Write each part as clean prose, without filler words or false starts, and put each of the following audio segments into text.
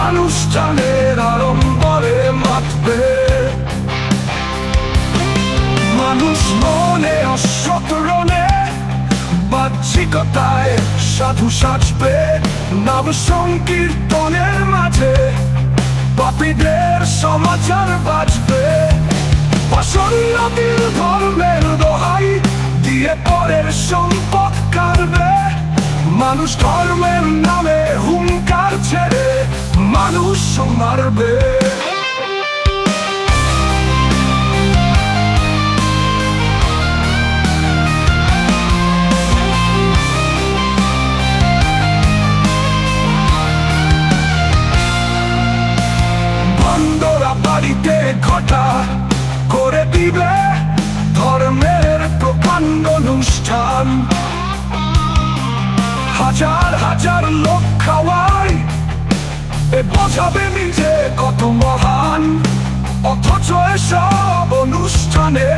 মানুষটানের আড়ম্বরে মাতবে। মানুষ মনে অসতরণে বাহ্যিকতায় সাধু সাজবে। নাম সংকীর্তনের মাঝে পাপীদের সমাচার বাজবে। পাষণ্ড ধর্মের দোহাই দিয়ে পরের সম্পদ কাড়বে। মানুষ ধর্মের নামে হুঙ্কার ছেড়ে মানুষ মারবে। বান্দরা বাড়িতে ঘটা করে দিবে ধর্মের প্রকাণ্ড অনুষ্ঠান। হাজার হাজার লোক খাওয়াই বোঝাবে নিজে কত মহান। অথচ এসব অনুষ্ঠানে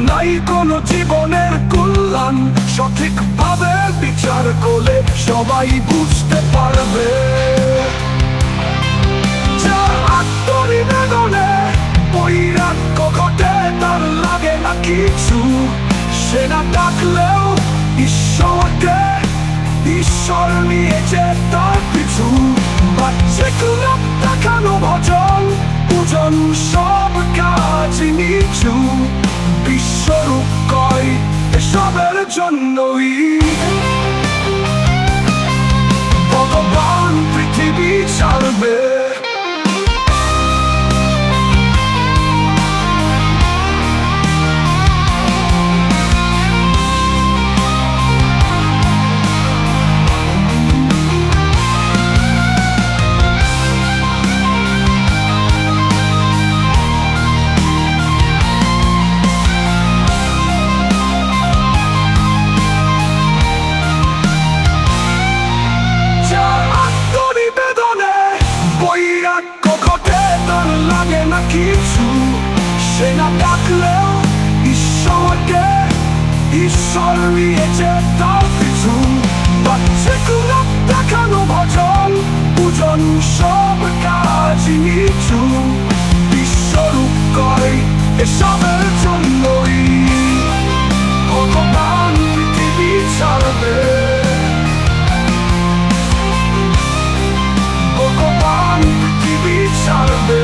নাই কোনো জীবনের কল্যাণ। সঠিকভাবে বিচার করলে সবাই বুঝতে পারবে। যার আত্মনিবেদনে বৈরাগ্য ঘটে তার লাগে না কিছু। সে না ডাকলেও ঈশ্বরকে, ঈশ্বর নিয়েছে তার পিছু। বাচ্চে ক্লাব দেখানো ভজন পূজন সব কাজ নিচু। বিশ্বরূপ কয় এসবের জন্যই ভগবান পৃথিবী ছাড়বে। কিছু সে না ডাকলেও ঈশ্বরকে, ঈশ্বর নিয়েছে তার পিছু। বাচ্চে ক্লাব দেখানো ভজন পূজন সব কাজ নিচু। বিশ্বরূপ কয় এসবের জন্যই ভগবান পৃথিবী ছাড়বে। ভগবান পৃথিবী ছাড়বে।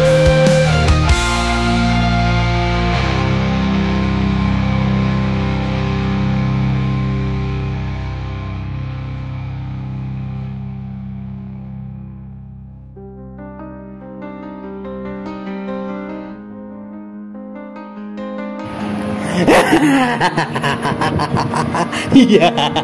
Yeah.